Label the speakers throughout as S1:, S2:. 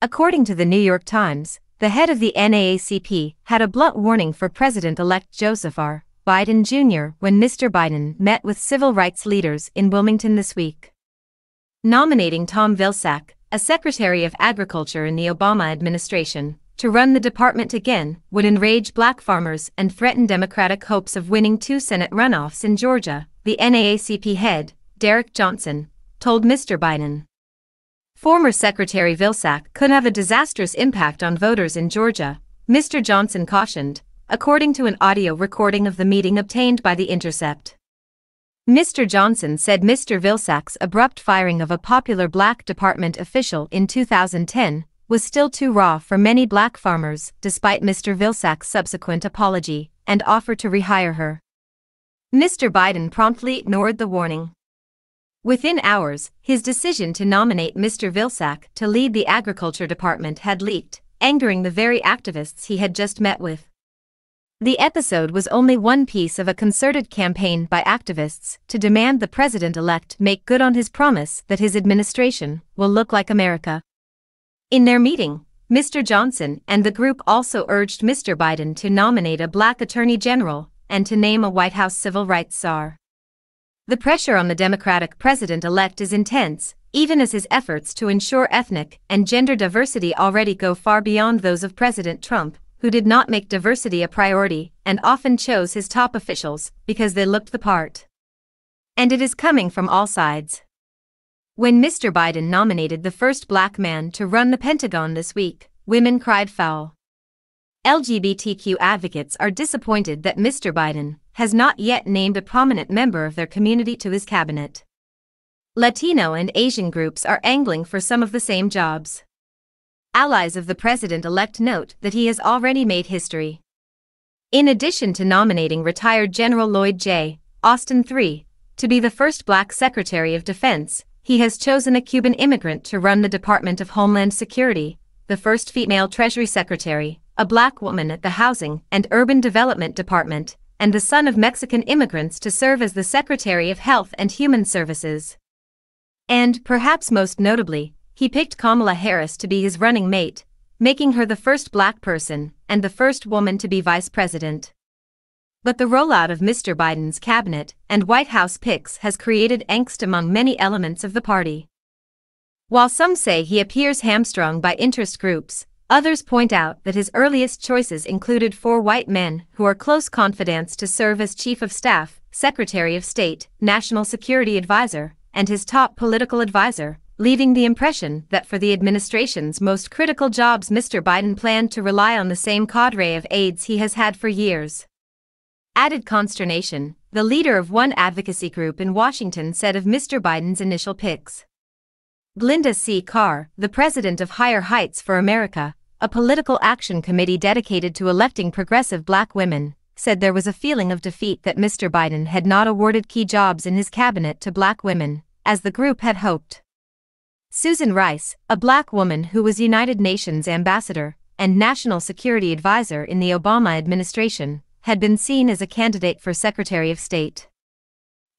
S1: According to the New York Times, the head of the NAACP had a blunt warning for President-elect Joseph R. Biden Jr. when Mr. Biden met with civil rights leaders in Wilmington this week. Nominating Tom Vilsack, a Secretary of Agriculture in the Obama administration, to run the department again would enrage black farmers and threaten Democratic hopes of winning 2 Senate runoffs in Georgia, the NAACP head, Derek Johnson, told Mr. Biden. Former Secretary Vilsack could have a disastrous impact on voters in Georgia, Mr. Johnson cautioned, according to an audio recording of the meeting obtained by The Intercept. Mr. Johnson said Mr. Vilsack's abrupt firing of a popular black department official in 2010 was still too raw for many black farmers, despite Mr. Vilsack's subsequent apology and offer to rehire her. Mr. Biden promptly ignored the warning. Within hours, his decision to nominate Mr. Vilsack to lead the Agriculture Department had leaked, angering the very activists he had just met with. The episode was only one piece of a concerted campaign by activists to demand the president-elect make good on his promise that his administration will look like America. In their meeting, Mr. Johnson and the group also urged Mr. Biden to nominate a black attorney general and to name a White House civil rights czar. The pressure on the Democratic president-elect is intense, even as his efforts to ensure ethnic and gender diversity already go far beyond those of President Trump, who did not make diversity a priority and often chose his top officials because they looked the part. And it is coming from all sides. When Mr. Biden nominated the first black man to run the Pentagon this week, women cried foul. LGBTQ advocates are disappointed that Mr. Biden has not yet named a prominent member of their community to his cabinet. Latino and Asian groups are angling for some of the same jobs. Allies of the president-elect note that he has already made history. In addition to nominating retired General Lloyd J. Austin III to be the first black Secretary of Defense, he has chosen a Cuban immigrant to run the Department of Homeland Security, the first female Treasury Secretary, a black woman at the Housing and Urban Development Department, and the son of Mexican immigrants to serve as the Secretary of Health and Human Services. And, perhaps most notably, he picked Kamala Harris to be his running mate, making her the first black person and the first woman to be vice president. But the rollout of Mr. Biden's cabinet and White House picks has created angst among many elements of the party. While some say he appears hamstrung by interest groups, others point out that his earliest choices included 4 white men who are close confidants to serve as Chief of Staff, Secretary of State, National Security Advisor, and his top political advisor, leaving the impression that for the administration's most critical jobs Mr. Biden planned to rely on the same cadre of aides he has had for years. Added consternation, the leader of one advocacy group in Washington said of Mr. Biden's initial picks. Glynda C. Carr, the president of Higher Heights for America, a political action committee dedicated to electing progressive black women, said there was a feeling of defeat that Mr. Biden had not awarded key jobs in his cabinet to black women, as the group had hoped. Susan Rice, a black woman who was United Nations ambassador and national security advisor in the Obama administration, had been seen as a candidate for Secretary of State.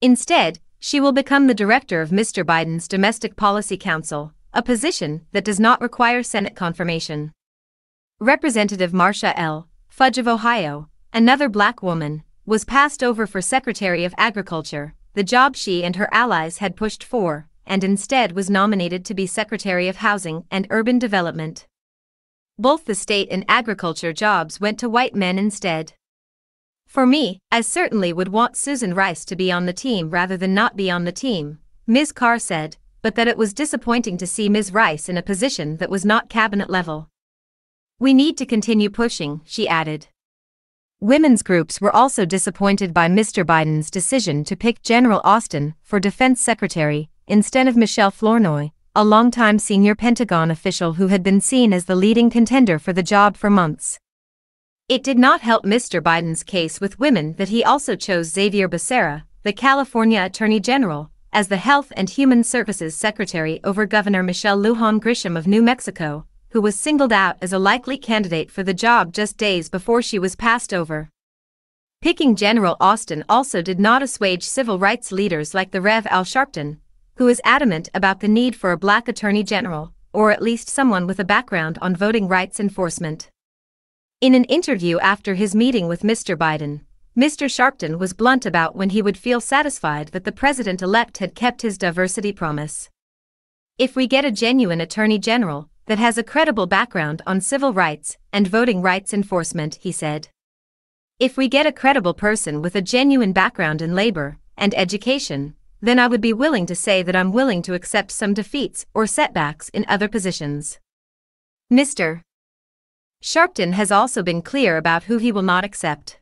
S1: Instead, she will become the director of Mr. Biden's Domestic Policy Council, a position that does not require Senate confirmation. Representative Marcia L. Fudge of Ohio, another black woman, was passed over for Secretary of Agriculture, the job she and her allies had pushed for, and instead was nominated to be Secretary of Housing and Urban Development. Both the state and agriculture jobs went to white men instead. For me, I certainly would want Susan Rice to be on the team rather than not be on the team, Ms. Carr said, but that it was disappointing to see Ms. Rice in a position that was not cabinet level. We need to continue pushing, she added. Women's groups were also disappointed by Mr. Biden's decision to pick General Austin for Defense Secretary, instead of Michelle Flournoy, a longtime senior Pentagon official who had been seen as the leading contender for the job for months. It did not help Mr. Biden's case with women that he also chose Xavier Becerra, the California Attorney General, as the Health and Human Services Secretary over Governor Michelle Lujan Grisham of New Mexico, who was singled out as a likely candidate for the job just days before she was passed over. Picking General Austin also did not assuage civil rights leaders like the Rev. Al Sharpton, who is adamant about the need for a black attorney general, or at least someone with a background on voting rights enforcement. In an interview after his meeting with Mr. Biden, Mr. Sharpton was blunt about when he would feel satisfied that the president-elect had kept his diversity promise. "If we get a genuine attorney general that has a credible background on civil rights and voting rights enforcement," he said. "If we get a credible person with a genuine background in labor and education, then I would be willing to say that I'm willing to accept some defeats or setbacks in other positions." Mr. Sharpton has also been clear about who he will not accept.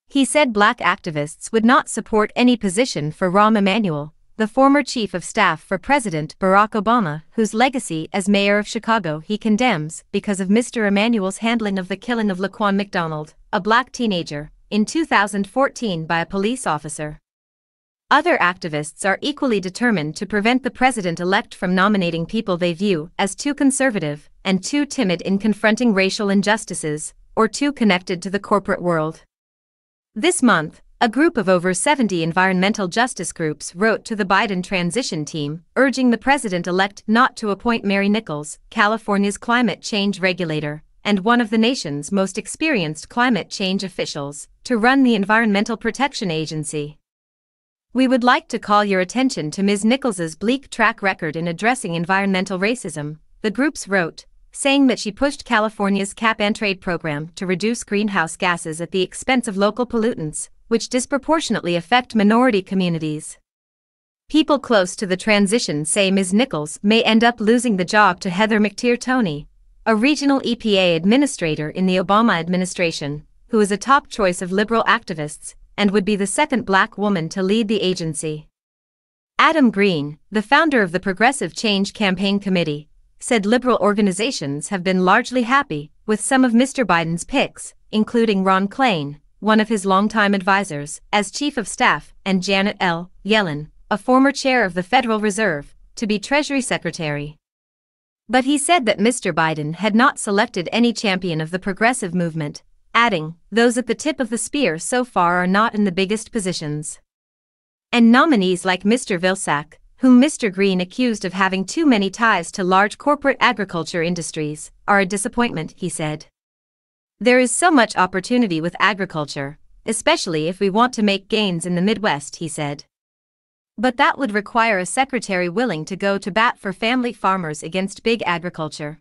S1: He said black activists would not support any position for Rahm Emanuel, the former chief of staff for President Barack Obama, whose legacy as mayor of Chicago he condemns because of Mr. Emanuel's handling of the killing of Laquan McDonald, a black teenager, in 2014 by a police officer. Other activists are equally determined to prevent the president-elect from nominating people they view as too conservative and too timid in confronting racial injustices, or too connected to the corporate world. This month, a group of over 70 environmental justice groups wrote to the Biden transition team, urging the president-elect not to appoint Mary Nichols, California's climate change regulator, and one of the nation's most experienced climate change officials, to run the Environmental Protection Agency. "We would like to call your attention to Ms. Nichols's bleak track record in addressing environmental racism," the groups wrote, saying that she pushed California's cap-and-trade program to reduce greenhouse gases at the expense of local pollutants, which disproportionately affect minority communities. People close to the transition say Ms. Nichols may end up losing the job to Heather McTier-Toney, a regional EPA administrator in the Obama administration, who is a top choice of liberal activists and would be the second black woman to lead the agency. Adam Green, the founder of the Progressive Change Campaign Committee, said liberal organizations have been largely happy with some of Mr. Biden's picks, including Ron Klain, one of his longtime advisors, as chief of staff, and Janet L. Yellen, a former chair of the Federal Reserve, to be Treasury Secretary. But he said that Mr. Biden had not selected any champion of the progressive movement, adding, "Those at the tip of the spear so far are not in the biggest positions." And nominees like Mr. Vilsack, whom Mr. Green accused of having too many ties to large corporate agriculture industries, are a disappointment, he said. "There is so much opportunity with agriculture, especially if we want to make gains in the Midwest," he said. But that would require a secretary willing to go to bat for family farmers against big agriculture.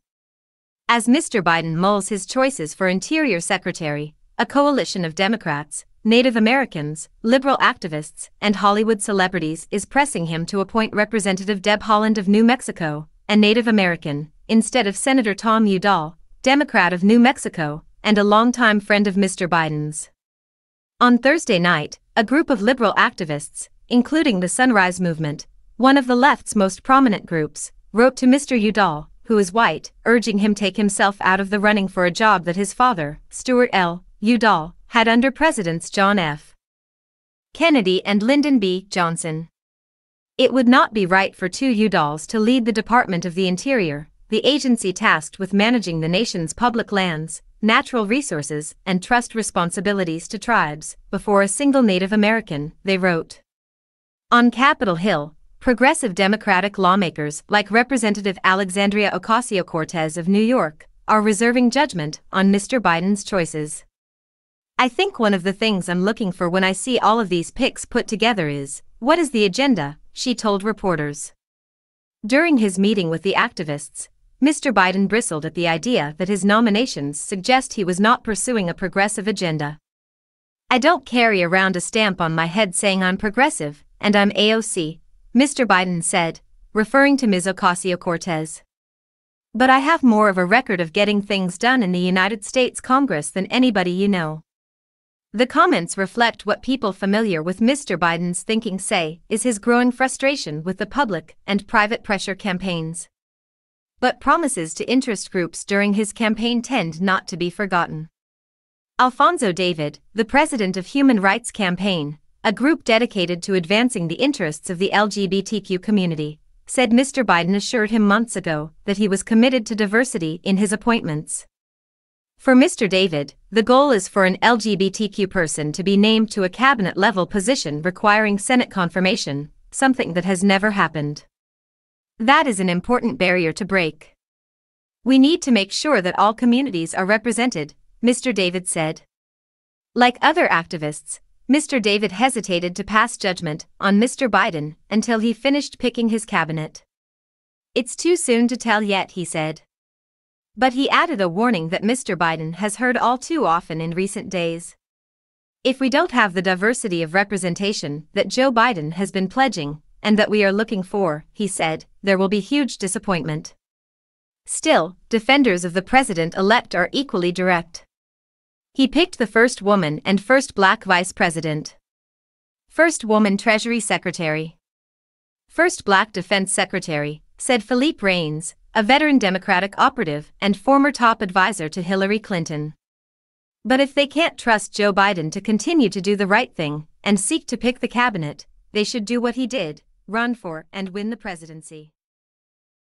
S1: As Mr. Biden mulls his choices for Interior Secretary, a coalition of Democrats, Native Americans, liberal activists, and Hollywood celebrities is pressing him to appoint Representative Deb Haaland of New Mexico, a Native American, instead of Senator Tom Udall, Democrat of New Mexico, and a longtime friend of Mr. Biden's. On Thursday night, a group of liberal activists, including the Sunrise Movement, one of the left's most prominent groups, wrote to Mr. Udall, who is white, urging him take himself out of the running for a job that his father, Stuart L. Udall, had under Presidents John F. Kennedy and Lyndon B. Johnson. It would not be right for two Udalls to lead the Department of the Interior, the agency tasked with managing the nation's public lands, natural resources, and trust responsibilities to tribes, before a single Native American, they wrote. On Capitol Hill, progressive Democratic lawmakers like Representative Alexandria Ocasio-Cortez of New York are reserving judgment on Mr. Biden's choices. "I think one of the things I'm looking for when I see all of these picks put together is, what is the agenda?" she told reporters. During his meeting with the activists, Mr. Biden bristled at the idea that his nominations suggest he was not pursuing a progressive agenda. "I don't carry around a stamp on my head saying I'm progressive, and I'm AOC, Mr. Biden said, referring to Ms. Ocasio-Cortez. "But I have more of a record of getting things done in the United States Congress than anybody you know." The comments reflect what people familiar with Mr. Biden's thinking say is his growing frustration with the public and private pressure campaigns. But promises to interest groups during his campaign tend not to be forgotten. Alfonso David, the president of Human Rights Campaign, a group dedicated to advancing the interests of the LGBTQ community, said Mr. Biden assured him months ago that he was committed to diversity in his appointments. For Mr. David, the goal is for an LGBTQ person to be named to a cabinet-level position requiring Senate confirmation, something that has never happened. That is an important barrier to break. We need to make sure that all communities are represented, Mr. David said. Like other activists, Mr. David hesitated to pass judgment on Mr. Biden until he finished picking his cabinet. It's too soon to tell yet, he said. But he added a warning that Mr. Biden has heard all too often in recent days. If we don't have the diversity of representation that Joe Biden has been pledging, and that we are looking for, he said, there will be huge disappointment. Still, defenders of the president-elect are equally direct. He picked the first woman and first black vice president. First woman Treasury Secretary. First black defense secretary, said Philippe Reines, a veteran Democratic operative and former top advisor to Hillary Clinton. But if they can't trust Joe Biden to continue to do the right thing and seek to pick the cabinet, they should do what he did, run for and win the presidency.